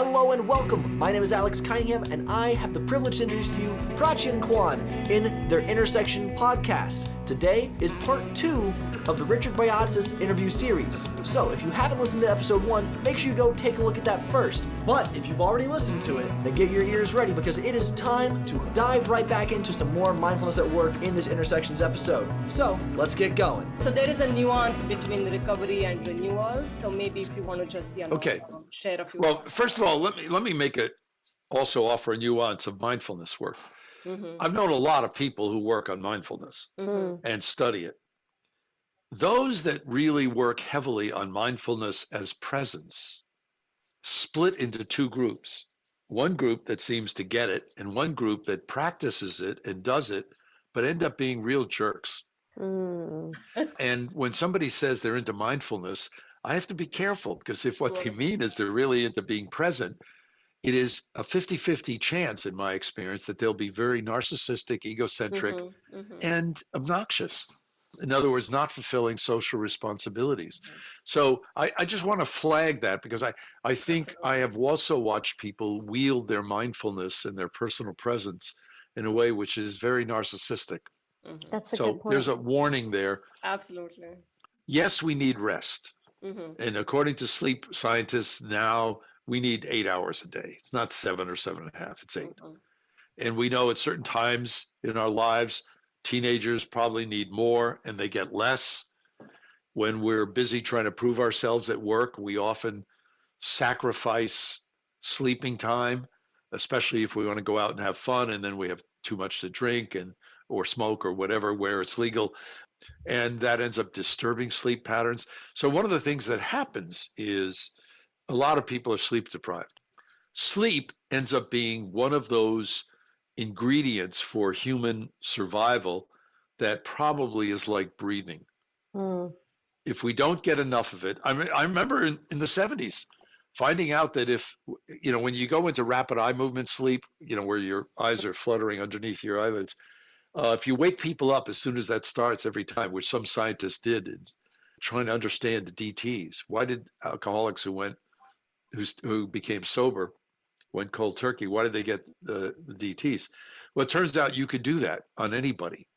Hello and welcome. My name is Alex Cunningham, and I have the privilege to introduce to you Prachi and Kwan in their Intersection podcast. Today is part 2 of the Richard Boyatzis interview series. So if you haven't listened to episode 1, make sure you go take a look at that first. But if you've already listened to it, then get your ears ready because it is time to dive right back into some more mindfulness at work in this Intersections episode. So let's get going. So there is a nuance between the recovery and renewal. So maybe if you want to just share a few. Well, first of all, let me also offer a nuance of mindfulness work. Mm-hmm. I've known a lot of people who work on mindfulness and study it. Those that really work heavily on mindfulness as presence split into two groups. One group that seems to get it and one group that practices it and does it, but end up being real jerks. And when somebody says they're into mindfulness, I have to be careful because if what they mean is they're really into being present, it is a 50-50 chance in my experience that they'll be very narcissistic, egocentric, and obnoxious. In other words, not fulfilling social responsibilities. So I just want to flag that because I think I have also watched people wield their mindfulness and their personal presence in a way which is very narcissistic. That's a good point. There's a warning there. Absolutely. Yes, we need rest. And according to sleep scientists now, we need 8 hours a day. It's not 7 or 7.5, it's 8. And we know at certain times in our lives, teenagers probably need more and they get less. When we're busy trying to prove ourselves at work, we often sacrifice sleeping time, especially if we want to go out and have fun and then we have too much to drink or smoke or whatever where it's legal. And that ends up disturbing sleep patterns. So one of the things that happens is a lot of people are sleep deprived. Sleep ends up being one of those ingredients for human survival that probably is like breathing. If we don't get enough of it, I remember in the 70s finding out that if, when you go into rapid eye movement sleep, where your eyes are fluttering underneath your eyelids, if you wake people up as soon as that starts every time, which some scientists did, trying to understand the DTs. Why did alcoholics who became sober went cold turkey? Why did they get the DTs? Well, it turns out you could do that on anybody.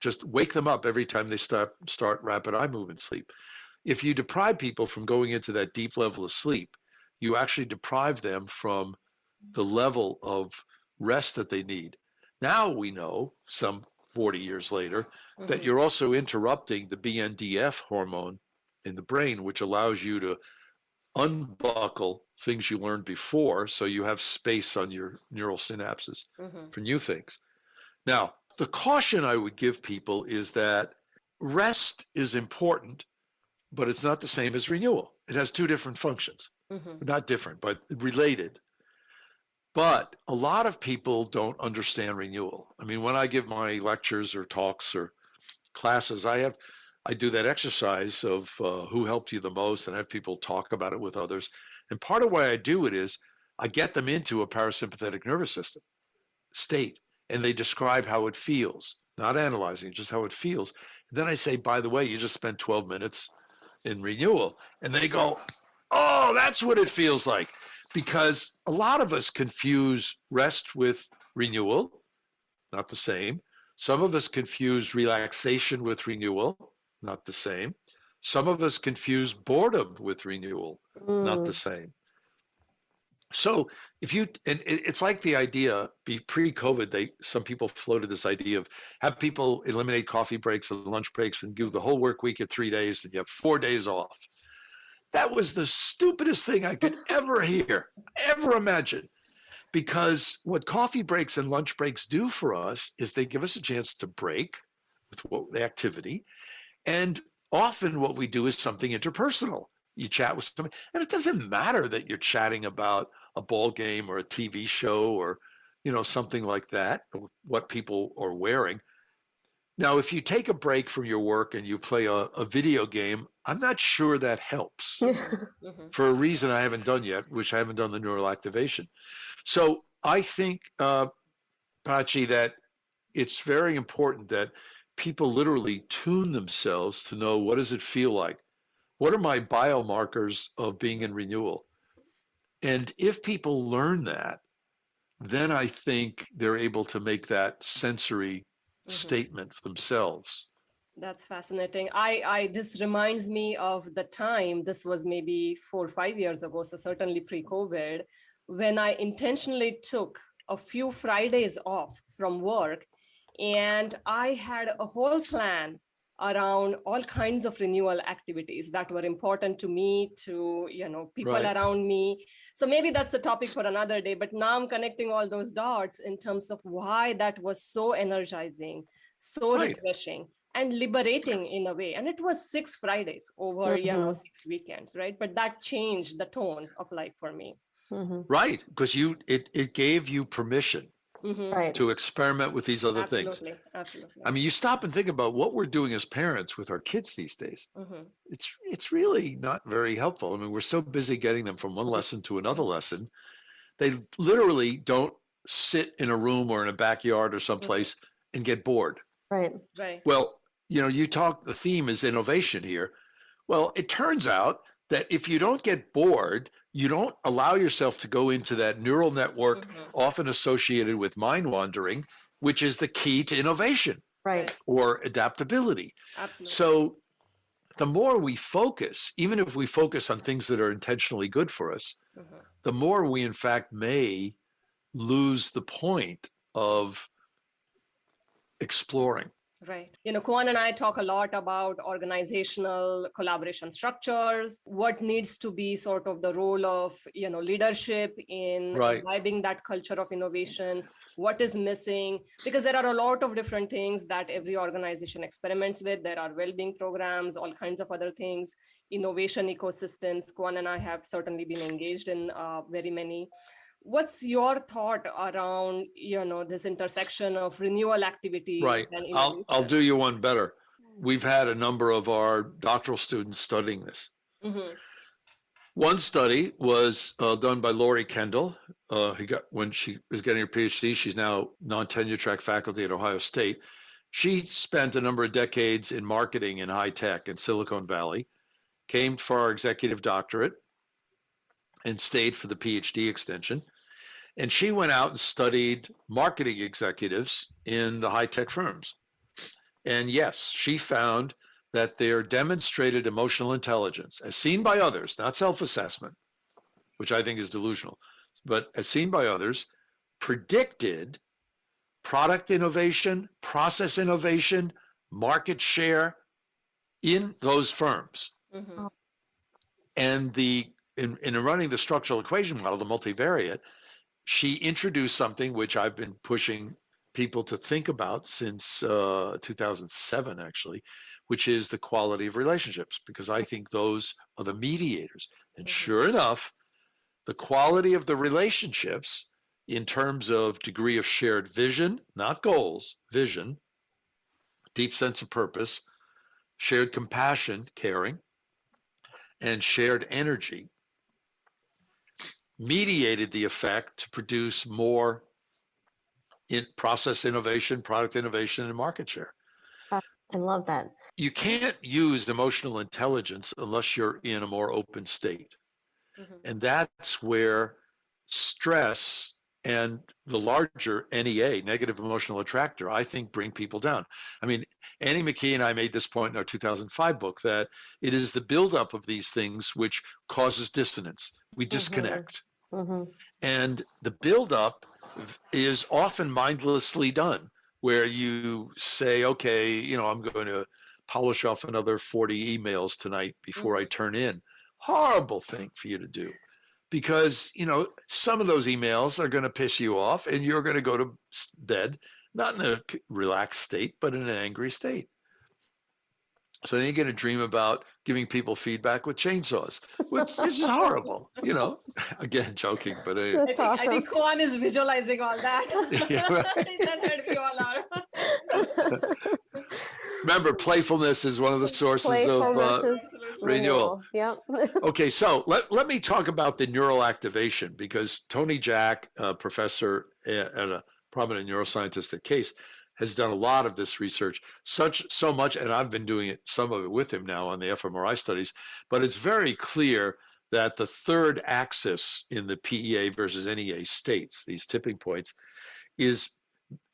Just wake them up every time they start rapid eye movement sleep. If you deprive people from going into that deep level of sleep, you actually deprive them from the level of rest that they need. Now we know, some 40 years later, that you're also interrupting the BNDF hormone in the brain, which allows you to unbuckle things you learned before so you have space on your neural synapses for new things. Now, the caution I would give people is that rest is important, but it's not the same as renewal. It has two different functions. Not different, but related. But a lot of people don't understand renewal. I mean, when I give my lectures or talks or classes, I do that exercise of who helped you the most and have people talk about it with others. And part of why I do it is I get them into a parasympathetic nervous system state and they describe how it feels, not analyzing, just how it feels. And then I say, by the way, you just spent 12 minutes in renewal. And they go, oh, that's what it feels like. Because a lot of us confuse rest with renewal, not the same. Some of us confuse relaxation with renewal, not the same. Some of us confuse boredom with renewal, not the same. So it's like the idea, pre-COVID, some people floated this idea of have people eliminate coffee breaks and lunch breaks and give the whole work week at 3 days and you have 4 days off. That was the stupidest thing I could ever hear, ever imagine. Because what coffee breaks and lunch breaks do for us is they give us a chance to break with the activity. And often what we do is something interpersonal. You chat with somebody, and it doesn't matter that you're chatting about a ball game or a TV show or, something like that, or what people are wearing. Now, if you take a break from your work and you play a video game, I'm not sure that helps for a reason I haven't done yet, which I haven't done the neural activation. So I think, Prachi, that it's very important that people literally tune themselves to know, what does it feel like? What are my biomarkers of being in renewal? And if people learn that, then I think they're able to make that sensory statement for themselves. That's fascinating. I this reminds me of the time, this was maybe 4 or 5 years ago, so certainly pre-COVID, when I intentionally took a few Fridays off from work, and I had a whole plan around all kinds of renewal activities that were important to me, to people Right. around me. So maybe that's a topic for another day, but now I'm connecting all those dots in terms of why that was so energizing, so Right. refreshing and liberating in a way. And it was 6 Fridays over 6 weekends, right? But that changed the tone of life for me. Right, because it gave you permission Right. to experiment with these other things. Absolutely. I mean, you stop and think about what we're doing as parents with our kids these days. It's really not very helpful. I mean, we're so busy getting them from one lesson to another lesson. They literally don't sit in a room or in a backyard or someplace and get bored. Right. Well, the theme is innovation here. Well, it turns out that if you don't get bored, you don't allow yourself to go into that neural network often associated with mind wandering, which is the key to innovation or adaptability. Absolutely. So the more we focus, even if we focus on things that are intentionally good for us, the more we in fact may lose the point of exploring. Right. Kuan and I talk a lot about organizational collaboration structures, what needs to be sort of the role of, leadership in imbibing that culture of innovation, what is missing, because there are a lot of different things that every organization experiments with. There are well-being programs, all kinds of other things, innovation ecosystems. Kuan and I have certainly been engaged in very many. What's your thought around, this intersection of renewal activities? Right. And I'll do you one better. We've had a number of our doctoral students studying this. One study was done by Lori Kendall. When she was getting her PhD, she's now non-tenure track faculty at Ohio State. She spent a number of decades in marketing in high tech in Silicon Valley, came for our executive doctorate, and stayed for the PhD extension. And she went out and studied marketing executives in the high-tech firms. And yes, she found that their demonstrated emotional intelligence, as seen by others, not self-assessment, which I think is delusional, but as seen by others, predicted product innovation, process innovation, market share in those firms. And in running the structural equation model, the multivariate, she introduced something which I've been pushing people to think about since 2007, actually, which is the quality of relationships, because I think those are the mediators. And sure enough, the quality of the relationships in terms of degree of shared vision, not goals, vision, deep sense of purpose, shared compassion, caring, and shared energy mediated the effect to produce more in process innovation, product innovation, and market share. I love that. You can't use emotional intelligence unless you're in a more open state. And that's where stress and the larger NEA, negative emotional attractor, I think bring people down. I mean, Annie McKee and I made this point in our 2005 book that it is the buildup of these things which causes dissonance. We disconnect. And the buildup is often mindlessly done, where you say, okay, I'm going to polish off another 40 emails tonight before I turn in. Horrible thing for you to do, because, some of those emails are going to piss you off and you're going to go to bed, not in a relaxed state, but in an angry state. So then you're going to dream about giving people feedback with chainsaws, which is horrible, again, joking, but anyway. That's awesome. I think Kuan is visualizing all that. Yeah, right. That heard we all are. Remember, playfulness is one of the sources of renewal. Yep. Okay, so let me talk about the neural activation, because Tony Jack, professor and a prominent neuroscientist at Case, has done a lot of this research, so much, and I've been doing some of it with him now on the fMRI studies, but it's very clear that the third axis in the PEA versus NEA states, these tipping points, is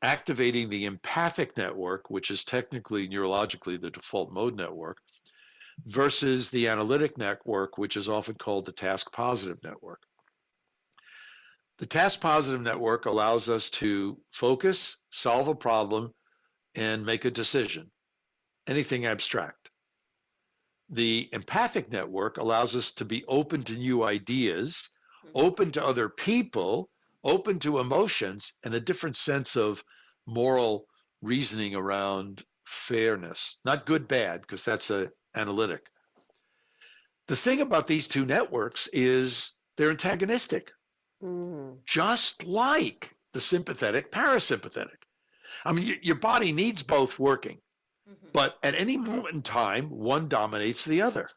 activating the empathic network, which is technically neurologically the default mode network, versus the analytic network, which is often called the task positive network. The task positive network allows us to focus, solve a problem, and make a decision, anything abstract. The empathic network allows us to be open to new ideas, open to other people, open to emotions, and a different sense of moral reasoning around fairness. Not good, bad, because that's analytic. The thing about these two networks is they're antagonistic, just like the sympathetic, parasympathetic. I mean, your body needs both working, but at any moment in time, one dominates the other.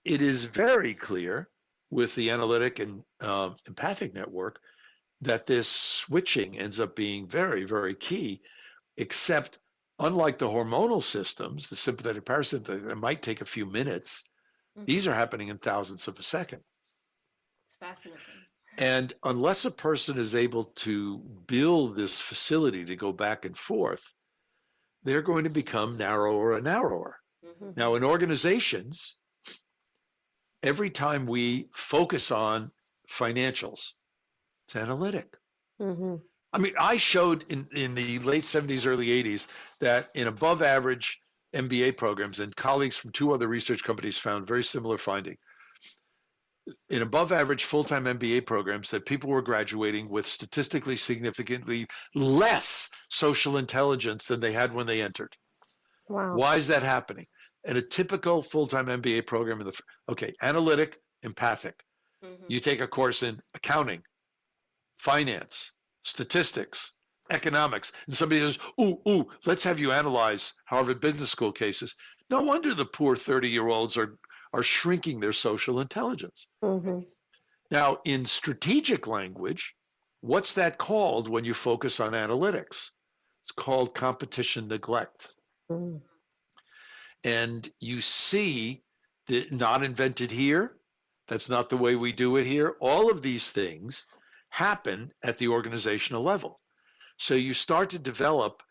It is very clear with the analytic and empathic network that this switching ends up being very, very key, except unlike the hormonal systems, the sympathetic, parasympathetic, that might take a few minutes, these are happening in thousandths of a second. It's fascinating. And unless a person is able to build this facility to go back and forth, they're going to become narrower and narrower. Now, in organizations, every time we focus on financials, it's analytic. I mean, I showed in the late 70s, early 80s, that in above average MBA programs, and colleagues from two other research companies found very similar finding, in above average full-time MBA programs, that people were graduating with statistically significantly less social intelligence than they had when they entered. Wow. Why is that happening? In a typical full-time MBA program, analytic, empathic. You take a course in accounting, finance, statistics, economics, and somebody says, ooh, let's have you analyze Harvard Business School cases. No wonder the poor 30-year-olds are shrinking their social intelligence. Now, in strategic language, what's that called when you focus on analytics? It's called competition neglect. And you see that not invented here, that's not the way we do it here. All of these things happen at the organizational level. So you start to develop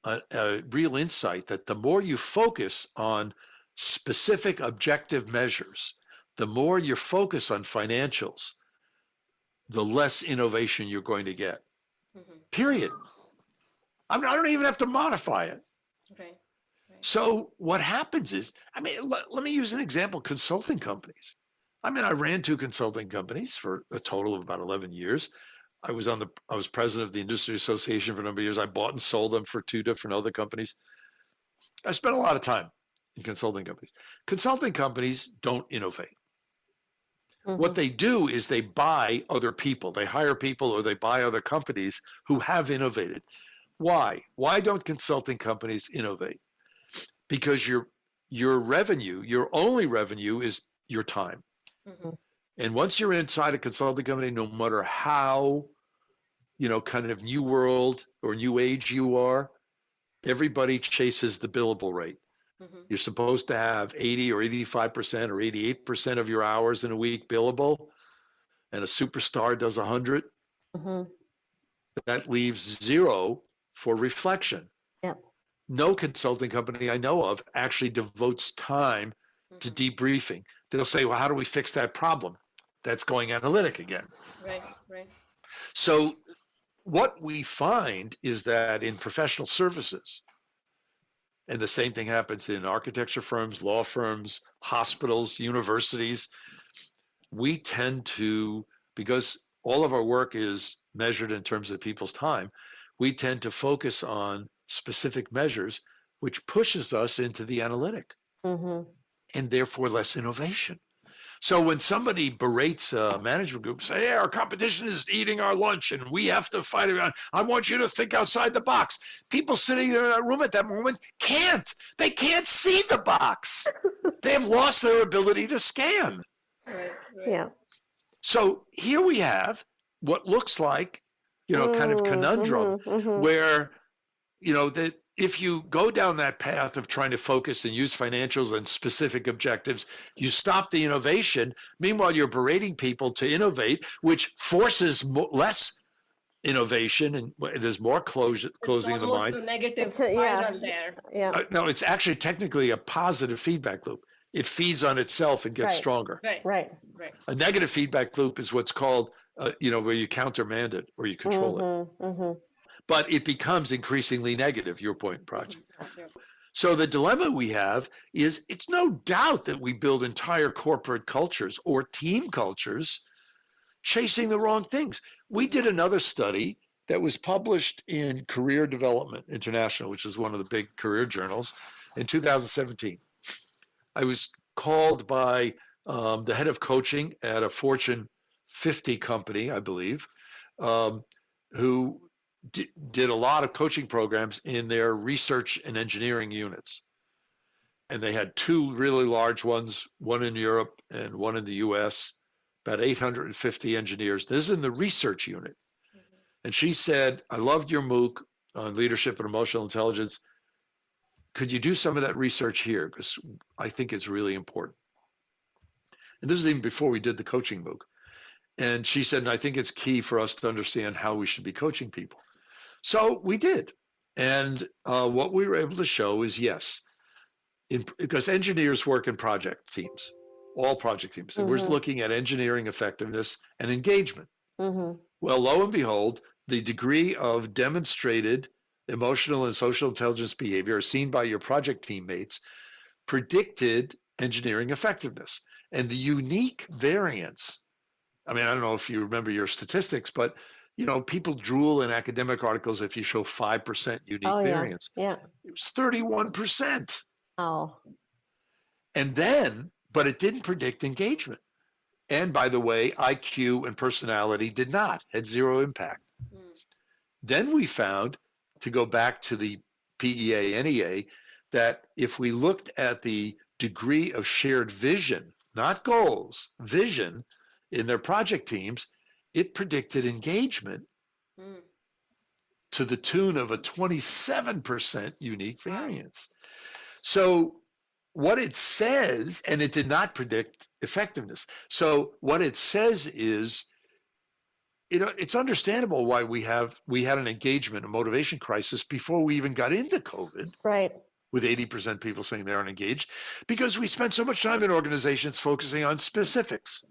a real insight that the more you focus on specific objective measures, the more you focus on financials, the less innovation you're going to get. Period. I don't even have to modify it. Right. So what happens is, let me use an example, consulting companies. I ran two consulting companies for a total of about 11 years. I was president of the industry association for a number of years. I bought and sold them for two different other companies. I spent a lot of time in consulting companies. Consulting companies don't innovate. What they do is they buy other people. They hire people or they buy other companies who have innovated. Why? Why don't consulting companies innovate? Because your revenue, your only revenue is your time. And once you're inside a consulting company, no matter how, kind of new world or new age you are, everybody chases the billable rate. You're supposed to have 80 or 85% or 88% of your hours in a week billable, and a superstar does 100. That leaves 0 for reflection. Yep. No consulting company I know of actually devotes time to debriefing. They'll say, well, how do we fix that problem? That's going analytic again. Right. So what we find is that in professional services, and the same thing happens in architecture firms, law firms, hospitals, universities, we tend to, because all of our work is measured in terms of people's time, we tend to focus on specific measures, which pushes us into the analytic and therefore less innovation. So when somebody berates a management group, say, hey, our competition is eating our lunch and we have to fight around. I want you to think outside the box. People sitting in that room at that moment can't. They can't see the box. They have lost their ability to scan. Right. Yeah. So here we have what looks like, kind of conundrum where, that if you go down that path of trying to focus and use financials and specific objectives, you stop the innovation. Meanwhile, you're berating people to innovate, which forces less innovation, and there's more closing of the mind. It's almost a negative spiral there. Yeah. No, it's actually technically a positive feedback loop. It feeds on itself and gets stronger. Right. A negative feedback loop is what's called, where you countermand it or you control it. Mm-hmm. But it becomes increasingly negative, your point, Praj. Yeah. So the dilemma we have is it's no doubt that we build entire corporate cultures or team cultures chasing the wrong things. We did another study that was published in Career Development International, which is one of the big career journals, in 2017. I was called by the head of coaching at a Fortune 50 company, I believe, who did a lot of coaching programs in their research and engineering units. And they had two really large ones, one in Europe and one in the US, about 850 engineers. This is in the research unit. And she said, I loved your MOOC on leadership and emotional intelligence. Could you do some of that research here? Because I think it's really important. And this is even before we did the coaching MOOC. And she said, and I think it's key for us to understand how we should be coaching people. So we did. And what we were able to show is yes, because engineers work in project teams, all project teams. And we're looking at engineering effectiveness and engagement. Well, lo and behold, the degree of demonstrated emotional and social intelligence behavior seen by your project teammates predicted engineering effectiveness. And the unique variance, I mean, I don't know if you remember your statistics, but people drool in academic articles if you show 5% unique variance. Yeah. It was 31%. Oh. And then, but it didn't predict engagement. And by the way, IQ and personality did not, had zero impact. Then we found, to go back to the PEA, NEA, that if we looked at the degree of shared vision, not goals, vision in their project teams, it predicted engagement to the tune of a 27% unique variance. So what it says, and it did not predict effectiveness. So what it says is, it's understandable why we had an engagement, a motivation crisis before we even got into COVID. Right. With 80% people saying they aren't engaged, because we spent so much time in organizations focusing on specifics,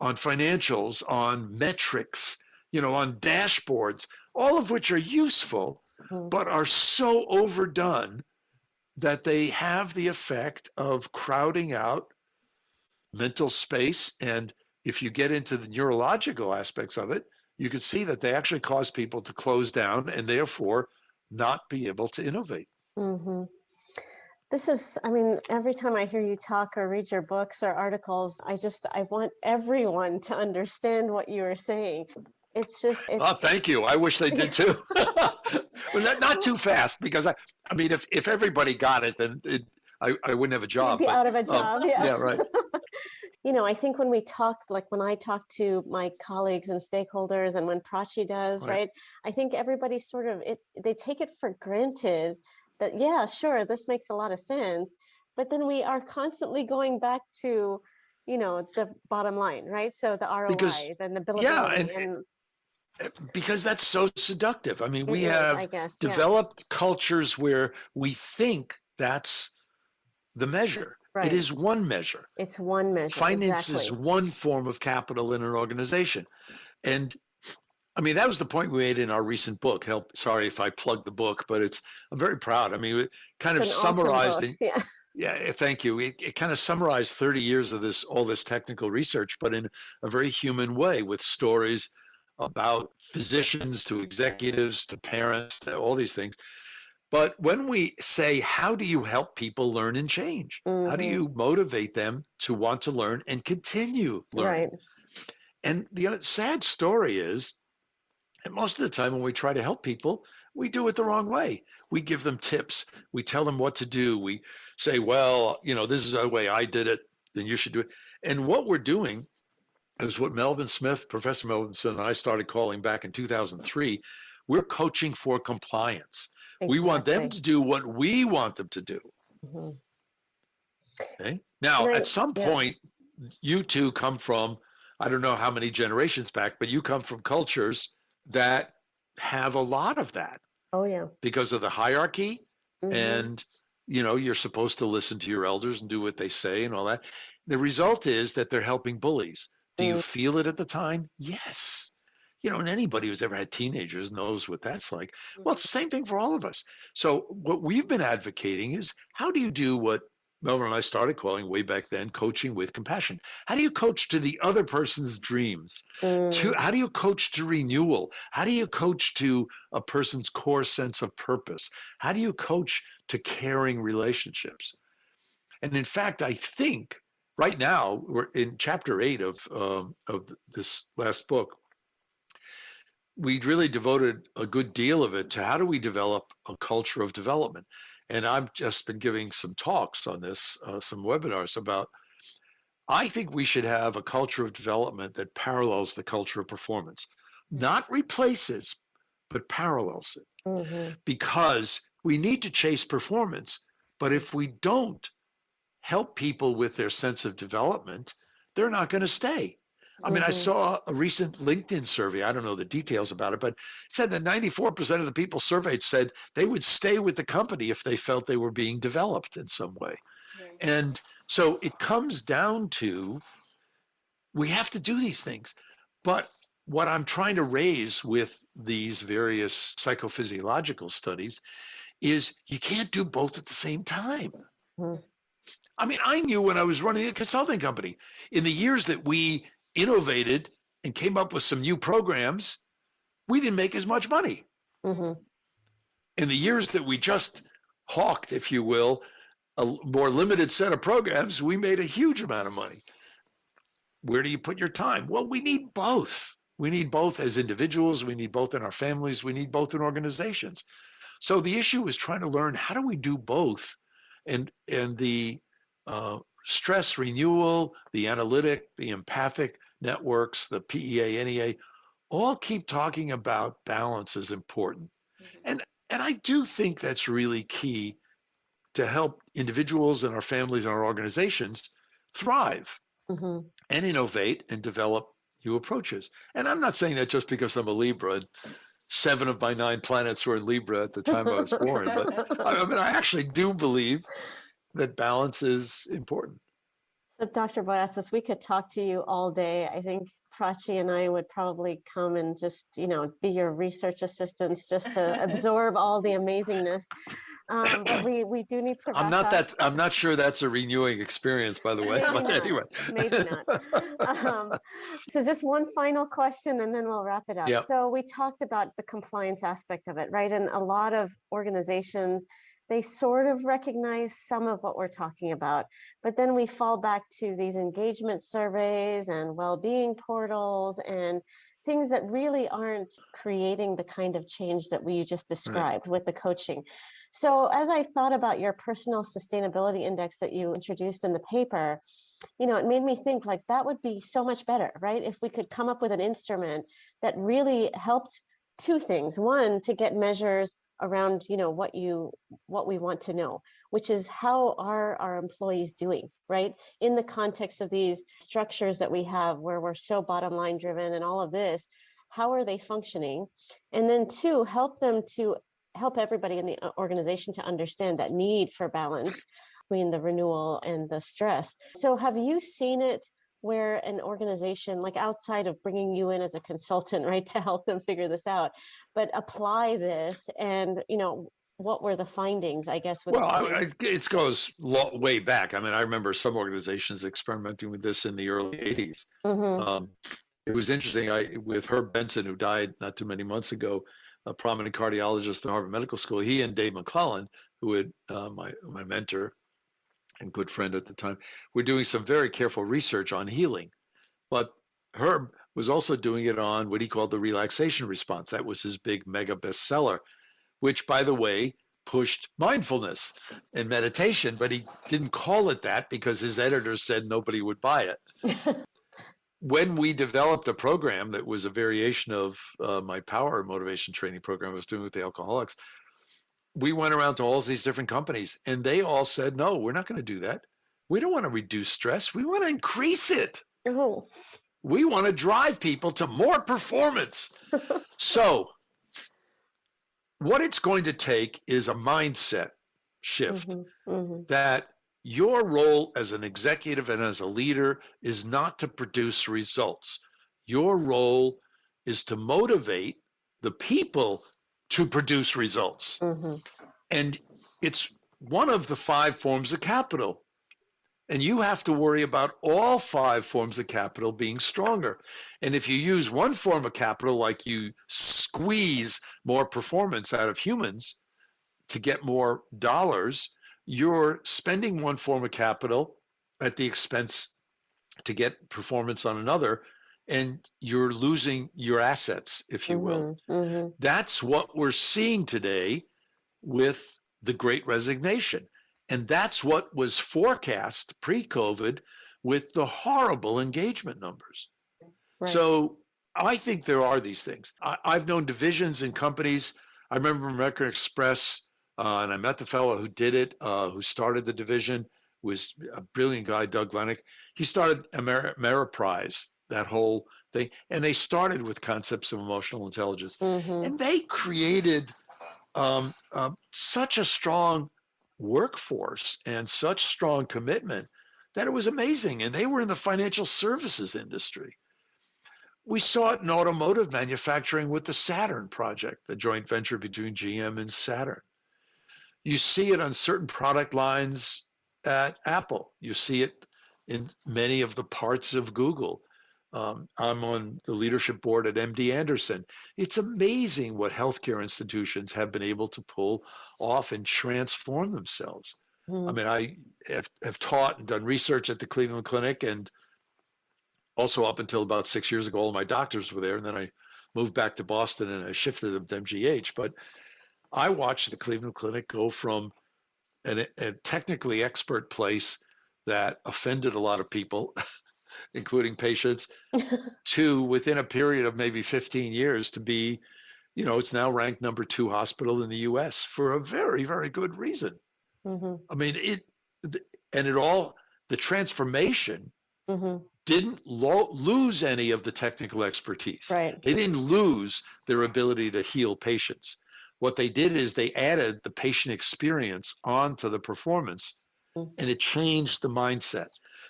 on financials, on metrics, on dashboards, all of which are useful, but are so overdone that they have the effect of crowding out mental space. And if you get into the neurological aspects of it, you can see that they actually cause people to close down and therefore not be able to innovate. This is, every time I hear you talk or read your books or articles, I want everyone to understand what you are saying. Oh, thank you. I wish they did too. Well, not too fast, because if everybody got it, then I wouldn't have a job. You'd be out of a job. Yeah, right. I think when I talk to my colleagues and stakeholders, and when Prachi does, right? I think everybody they take it for granted that, yeah, sure, this makes a lot of sense. But then we are constantly going back to, the bottom line, right? So the ROI, then the billability. Because that's so seductive. We have developed cultures where we think that's the measure. Right. It is one measure. It's one measure. Finance is one form of capital in an organization. And that was the point we made in our recent book. Sorry if I plugged the book, but I'm very proud. We kind of summarized it. Yeah, thank you. It kind of summarized 30 years of all this technical research, but in a very human way, with stories about physicians to executives to parents to all these things. But when we say, how do you help people learn and change? How do you motivate them to want to learn and continue learning? Right. And the sad story is, and most of the time when we try to help people, we do it the wrong way. We give them tips. We tell them what to do. We say, well, this is the way I did it, then you should do it. And what we're doing is what Professor Melvin Smith and I started calling back in 2003, we're coaching for compliance. Exactly. We want them to do what we want them to do. Mm-hmm. Okay. Now, at some point, you two come from, I don't know how many generations back, but you come from cultures that have a lot of that. Oh, yeah. Because of the hierarchy, and you're supposed to listen to your elders and do what they say and all that. The result is that they're helping bullies. Do you feel it at the time? Yes. And anybody who's ever had teenagers knows what that's like. Well, it's the same thing for all of us. So what we've been advocating is, how do you do what Melvin and I started calling way back then coaching with compassion? How do you coach to the other person's dreams? How do you coach to renewal? How do you coach to a person's core sense of purpose? How do you coach to caring relationships? And in fact, I think right now we're in chapter 8 of this last book. We really devoted a good deal of it to how do we develop a culture of development. And I've just been giving some talks on this, some webinars about, I think we should have a culture of development that parallels the culture of performance, not replaces, but parallels it. Because we need to chase performance, but if we don't help people with their sense of development, they're not going to stay. I mean, I saw a recent LinkedIn survey. I don't know the details about it, but it said that 94% of the people surveyed said they would stay with the company if they felt they were being developed in some way. Right. And so it comes down to, we have to do these things. But what I'm trying to raise with these various psychophysiological studies is you can't do both at the same time. I mean, I knew when I was running a consulting company, in the years that we innovated and came up with some new programs, we didn't make as much money. In the years that we just hawked, if you will, a more limited set of programs, we made a huge amount of money. Where do you put your time? Well, we need both. We need both as individuals. We need both in our families. We need both in organizations. So the issue is trying to learn, how do we do both? And the stress renewal, the analytic, the empathic networks, the PEA, NEA, all keep talking about balance is important. And I do think that's really key to help individuals and our families and our organizations thrive and innovate and develop new approaches. And I'm not saying that just because I'm a Libra and 7 of my 9 planets were in Libra at the time I was born, but I mean, I actually do believe that balance is important. So Dr. Boyatzis, we could talk to you all day. I think Prachi and I would probably come and just, be your research assistants just to absorb all the amazingness. But we do need to wrap up. I'm not sure that's a renewing experience, by the way. But anyway. Maybe not. So just one final question and then we'll wrap it up. Yep. So we talked about the compliance aspect of it, right? And a lot of organizations, they sort of recognize some of what we're talking about, but then we fall back to these engagement surveys and well-being portals and things that really aren't creating the kind of change that you just described with the coaching. So as I thought about your personal sustainability index that you introduced in the paper, it made me think like that would be so much better, right? If we could come up with an instrument that really helped 2 things. One, to get measures around what we want to know, which is how are our employees doing, right? In the context of these structures that we have where we're so bottom line driven and all of this, how are they functioning? And then 2, help everybody in the organization to understand that need for balance between the renewal and the stress. So have you seen it where an organization, like outside of bringing you in as a consultant, right, to help them figure this out, but apply this and, what were the findings, I guess? It goes way back. I mean, I remember some organizations experimenting with this in the early 80s. It was interesting. With Herb Benson, who died not too many months ago, a prominent cardiologist at Harvard Medical School, he and Dave McClellan, who had my mentor and good friend at the time, were doing some very careful research on healing. But Herb was also doing it on what he called the relaxation response. That was his big mega bestseller, which, by the way, pushed mindfulness and meditation, but he didn't call it that because his editors said nobody would buy it. When we developed a program that was a variation of my power motivation training program I was doing with the alcoholics, we went around to all these different companies, and they all said, no, we're not going to do that. We don't want to reduce stress. We want to increase it. Oh. We want to drive people to more performance. So what it's going to take is a mindset shift that your role as an executive and as a leader is not to produce results. Your role is to motivate the people to produce results. And it's one of the 5 forms of capital. And you have to worry about all 5 forms of capital being stronger. And if you use one form of capital, like you squeeze more performance out of humans to get more dollars, you're spending one form of capital at the expense to get performance on another, and you're losing your assets, if you will. That's what we're seeing today with the Great Resignation. And that's what was forecast pre-COVID with the horrible engagement numbers. Right. So I think there are these things. I've known divisions in companies. I remember American Express, and I met the fellow who did it, who started the division, was a brilliant guy, Doug Lennox. He started Ameriprise, that whole thing. And they started with concepts of emotional intelligence. And they created such a strong workforce and such strong commitment that it was amazing. And they were in the financial services industry. We saw it in automotive manufacturing with the Saturn project, the joint venture between GM and Saturn. You see it on certain product lines at Apple. You see it in many of the parts of Google. I'm on the leadership board at MD Anderson. It's amazing what healthcare institutions have been able to pull off and transform themselves. I mean, I have taught and done research at the Cleveland Clinic, and also up until about 6 years ago, all my doctors were there. And then I moved back to Boston and I shifted them to MGH. But I watched the Cleveland Clinic go from a technically expert place that offended a lot of people, including patients, to within a period of maybe 15 years to be, it's now ranked number 2 hospital in the US for a very, very good reason. I mean, the transformation didn't lose any of the technical expertise. Right. They didn't lose their ability to heal patients. What they did is they added the patient experience onto the performance, and it changed the mindset.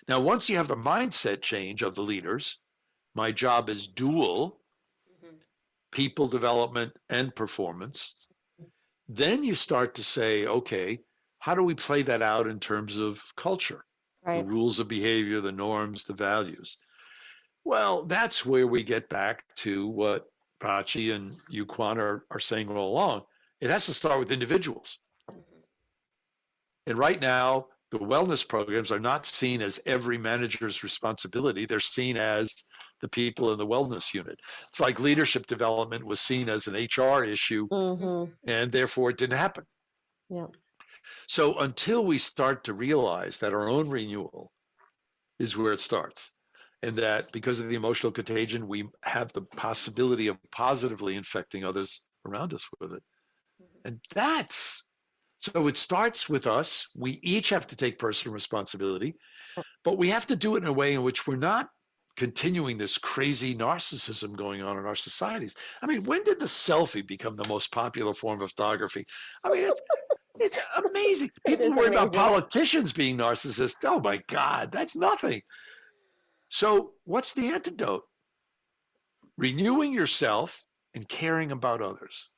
Now, once you have the mindset change of the leaders, my job is dual, people development and performance. Then you start to say, okay, how do we play that out in terms of culture? Right. The rules of behavior, the norms, the values. Well, that's where we get back to what Prachi and you, Kwan, are saying all along. It has to start with individuals. And right now, the wellness programs are not seen as every manager's responsibility. They're seen as the people in the wellness unit. It's like leadership development was seen as an HR issue, and therefore it didn't happen. Yeah. So until we start to realize that our own renewal is where it starts, and that because of the emotional contagion, we have the possibility of positively infecting others around us with it. And so it starts with us. We each have to take personal responsibility, but we have to do it in a way in which we're not continuing this crazy narcissism going on in our societies. I mean, when did the selfie become the most popular form of photography? I mean, it's amazing. People worry about politicians being narcissists. Oh my God, that's nothing. So what's the antidote? Renewing yourself and caring about others.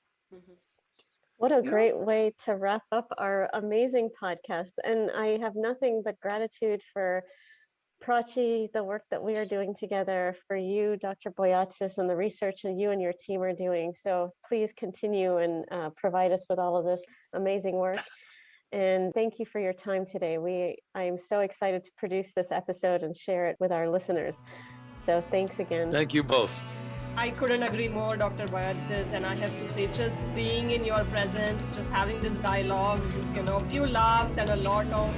What a great way to wrap up our amazing podcast. And I have nothing but gratitude for Prachi, the work that we are doing together, for you, Dr. Boyatzis, and the research that you and your team are doing. So please continue and provide us with all of this amazing work. And thank you for your time today. I am so excited to produce this episode and share it with our listeners. So thanks again. Thank you both. I couldn't agree more, Dr. Boyatzis, and I have to say, just being in your presence, just having this dialogue, just, a few laughs and a lot of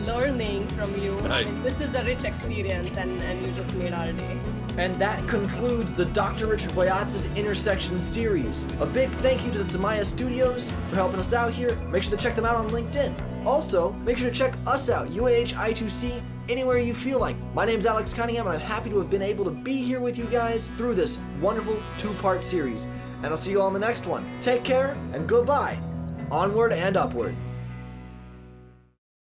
learning from you. Right. I mean, this is a rich experience, and you just made our day. And that concludes the Dr. Richard Boyatzis Intersection series. A big thank you to the Samaya Studios for helping us out here. Make sure to check them out on LinkedIn. Also, make sure to check us out, UAH I2C, anywhere you feel like. My name's Alex Cunningham, and I'm happy to have been able to be here with you guys through this wonderful 2-part series. And I'll see you all in the next one. Take care, and goodbye. Onward and upward.